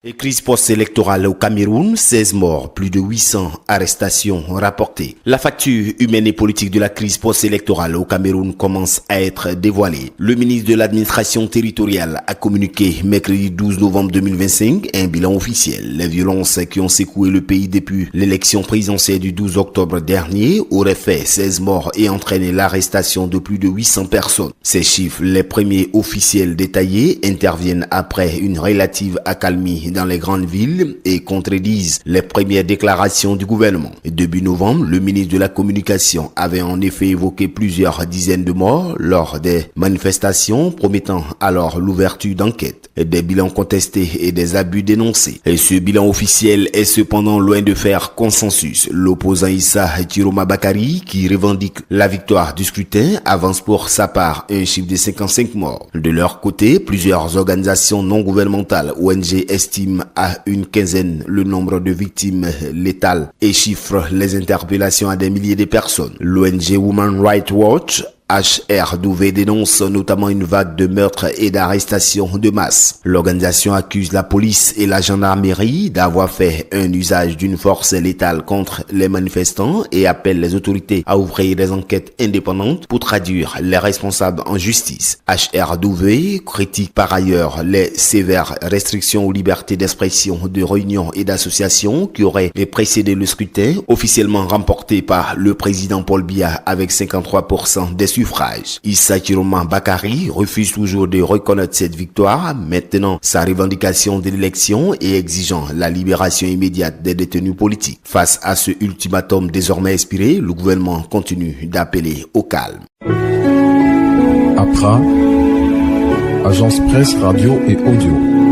Et crise post-électorale au Cameroun, 16 morts, plus de 800 arrestations rapportées. La facture humaine et politique de la crise post-électorale au Cameroun commence à être dévoilée. Le ministre de l'administration territoriale a communiqué mercredi 12 novembre 2025 un bilan officiel. Les violences qui ont secoué le pays depuis l'élection présidentielle du 12 octobre dernier auraient fait 16 morts et entraîné l'arrestation de plus de 800 personnes. Ces chiffres, les premiers officiels détaillés, interviennent après une relative accalmie dans les grandes villes et contredisent les premières déclarations du gouvernement. Début novembre, le ministre de la Communication avait en effet évoqué plusieurs dizaines de morts lors des manifestations, promettant alors l'ouverture d'enquêtes, des bilans contestés et des abus dénoncés. Et ce bilan officiel est cependant loin de faire consensus. L'opposant Issa Chiroma Bakari, qui revendique la victoire du scrutin, avance pour sa part un chiffre de 55 morts. De leur côté, plusieurs organisations non gouvernementales, ONG, estiment à une quinzaine le nombre de victimes létales et chiffre les interpellations à des milliers de personnes. L'ONG Women Rights Watch HRW dénonce notamment une vague de meurtres et d'arrestations de masse. L'organisation accuse la police et la gendarmerie d'avoir fait un usage d'une force létale contre les manifestants et appelle les autorités à ouvrir des enquêtes indépendantes pour traduire les responsables en justice. HRW critique par ailleurs les sévères restrictions aux libertés d'expression, de réunion et d'association qui auraient précédé le scrutin, officiellement remporté par le président Paul Biya avec 53% des suffrages. Issa Chiroma Bakari refuse toujours de reconnaître cette victoire, maintenant sa revendication de l'élection et exigeant la libération immédiate des détenus politiques. Face à ce ultimatum désormais expiré, le gouvernement continue d'appeler au calme. Accra, agence presse, radio et audio.